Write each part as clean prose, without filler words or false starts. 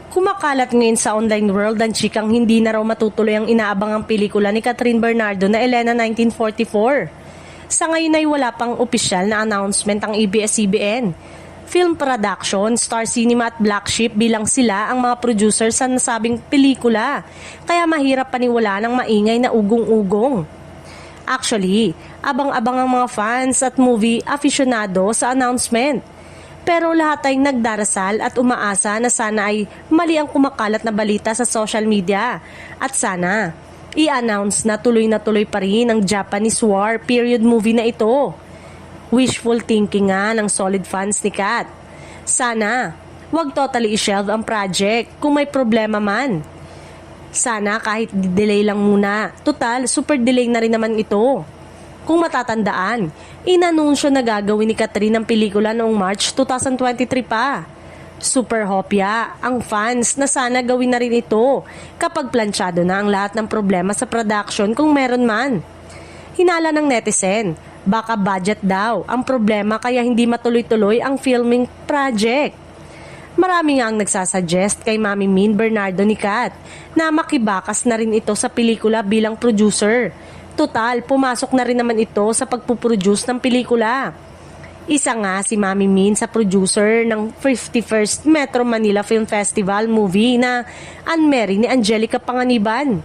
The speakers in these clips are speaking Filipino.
Kumakalat ngayon sa online world ang chikang hindi na raw matutuloy ang inaabangang pelikula ni Catherine Bernardo na Elena 1944. Sa ngayon ay wala pang opisyal na announcement ang ABS-CBN. Film Production, Star Cinema at Black Sheep bilang sila ang mga producer sa nasabing pelikula, kaya mahirap paniwala ng maingay na ugong-ugong. Actually, abang-abang ang mga fans at movie aficionado sa announcement. Pero lahat ay nagdarasal at umaasa na sana ay mali ang kumakalat na balita sa social media at sana i-announce na tuloy pa rin ang Japanese War period movie na ito. Wishful thinking nga ng solid fans ni Kat. Sana wag totally i-shelve ang project kung may problema man. Sana kahit delay lang muna. Total, super delay na rin naman ito. Kung matatandaan, inanunsyo na gagawin ni Catherine ang pelikula noong March 2023 pa. Super hopya ang fans na sana gawin na rin ito kapag planchado na ang lahat ng problema sa production kung meron man. Hinala ng netizen, baka budget daw ang problema kaya hindi matuloy-tuloy ang filming project. Marami nga ang nagsasuggest kay Mami Min Bernardo ni Kat na makibakas na rin ito sa pelikula bilang producer. Total, pumasok na rin naman ito sa pagpuproduce ng pelikula. Isa nga si Mami Min sa producer ng 51st Metro Manila Film Festival movie na Unmarried ni Angelica Panganiban.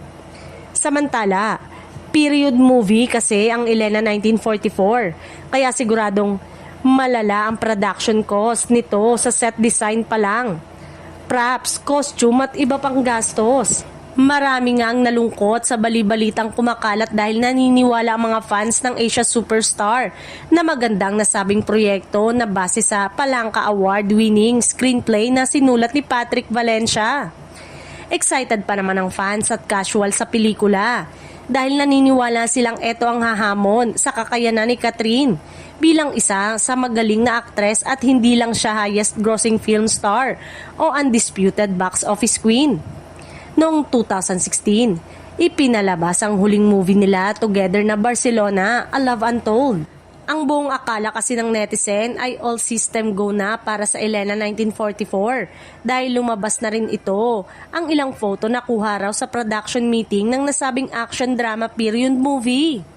Samantala, period movie kasi ang Elena 1944, kaya siguradong malala ang production cost nito sa set design pa lang. Props, costume at iba pang gastos. Marami nga ang nalungkot sa balibalitang kumakalat dahil naniniwala ang mga fans ng Asia Superstar na magandang nasabing proyekto na base sa Palangka Award-winning screenplay na sinulat ni Patrick Valencia. Excited pa naman ang fans at casual sa pelikula dahil naniniwala silang eto ang hahamon sa kakayanan ni Catherine bilang isa sa magaling na aktres at hindi lang siya highest grossing film star o undisputed box office queen. Noong 2016, ipinalabas ang huling movie nila together na Barcelona, A Love Untold. Ang buong akala kasi ng netizen ay all system go na para sa Elena 1944 dahil lumabas na rin ito ang ilang photo na kuha raw sa production meeting ng nasabing action drama period movie.